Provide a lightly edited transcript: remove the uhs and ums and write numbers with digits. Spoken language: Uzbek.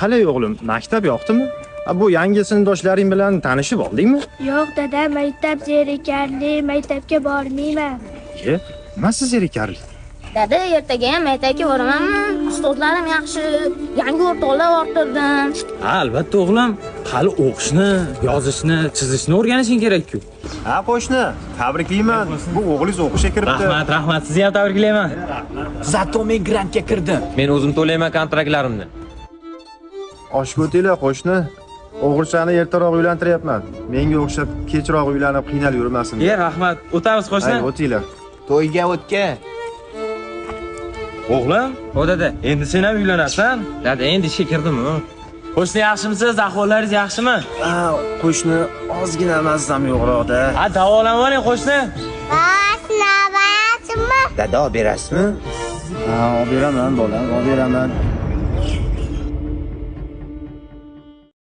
Qalay o'g'lim, maktab yoqdimi? Bu yangi sinfdoshlaring bilan tanishib oldingmi? Yo'q dada, maktab zerikarli, maktabga bormayman. Nimasi zerikarli? Dada, ertaga ham maktabga boramanmi? Ustozlarim yaxshi, yangi o'rtoqlar orttirdim. Ha, albatta o'g'lim. Hali o'qishni, yozishni, chizishni o'rganishing kerak-ku. Ha, qo'shni, tabriklayman. Bu o'g'lingiz o'qishga kiribdi. Rahmat, sizni ham tabriklayman. Zato men grantga kirdim. Men o'zim to'layman kontraktlarimni. Oshga o'tinglar, qo'shni. O'g'ilchani ertaroq uylantiryapman. Menga o'xshab kechroq uylanib qiynal yurmasin. Rahmat. O'tamiz qo'shni. Hay, o'tinglar. To'yga o'tga. O'g'lim, o dada, endi sen ham uylanasan? Dada, endi ishga kirdim-ku. Qo'shni yaxshimisiz? Ahvollaringiz yaxshimi? Ha, qo'shni ozgina mazzam yo'qroqda. Ha, davolanib oling qo'shni. Navbatmi? Dada, olib berasizmi? Ha, olib beraman, bolam, olib beraman.